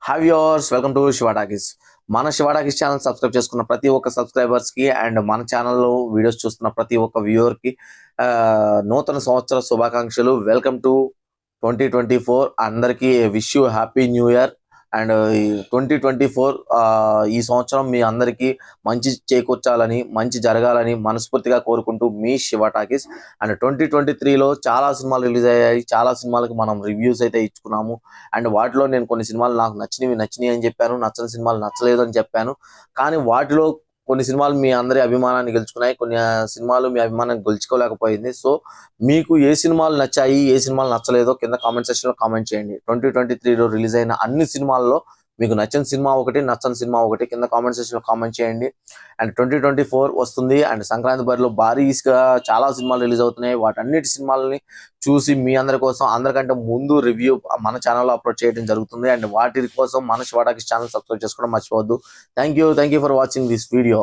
Have యోర్స్ welcome to Shiva Talkies. మన Shiva Talkies channel subscribe చేసుకున్న ప్రతి ఒక్క సబ్స్క్రైబర్స్ కి అండ్ మన ఛానల్లో వీడియోస్ చూస్తున్న ప్రతి ఒక్క వ్యూవర్ కి నూతన సంవత్సర శుభాకాంక్షలు. Welcome to 2024. అందరికీ wish you happy new year. And 2024 ఈ సంవత్సరం మీ అందరికీ మంచి చేకూర్చాలని, మంచి జరగాలని మనస్ఫూర్తిగా కోరుకుంటూ మీ శివ టాకీస్. అండ్ 2023లో చాలా సినిమాలు రిలీజ్ అయ్యాయి. చాలా సినిమాలకి మనం రివ్యూస్ అయితే ఇచ్చుకున్నాము. అండ్ వాటిలో నేను కొన్ని సినిమాలు నాకు నచ్చినవి అని చెప్పాను, నచ్చని సినిమాలు నచ్చలేదు అని చెప్పాను. కానీ వాటిలో కొన్ని సినిమాలు మీ అందరి అభిమానాన్ని గెలుచుకున్నాయి, కొన్ని సినిమాలు మీ అభిమానాన్ని గెలుచుకోలేకపోయింది. సో మీకు ఏ సినిమాలు నచ్చాయి, ఏ సినిమాలు నచ్చలేదో కింద కామెంట్ సెక్షన్ లో కామెంట్ చేయండి. 2023లో రిలీజ్ అయిన అన్ని సినిమాల్లో మీకు నచ్చిన సినిమా ఒకటి, నచ్చని సినిమా ఒకటి కింద కామెంట్ సెక్షన్ లో కామెంట్ చేయండి. అండ్ 2024 వస్తుంది. అండ్ సంక్రాంతి బరిలో భారీగా చాలా సినిమాలు రిలీజ్ అవుతున్నాయి. వాటన్నిటి సినిమాలని చూసి మీ అందరి కోసం అందరికంటే ముందు రివ్యూ మన ఛానల్లో అప్లోడ్ చేయడం జరుగుతుంది. అండ్ వాటి కోసం మన శివ టాకీస్ ఛానల్ సబ్స్క్రైబ్ చేసుకోవడం మర్చిపోవద్దు. Thank you for watching this video.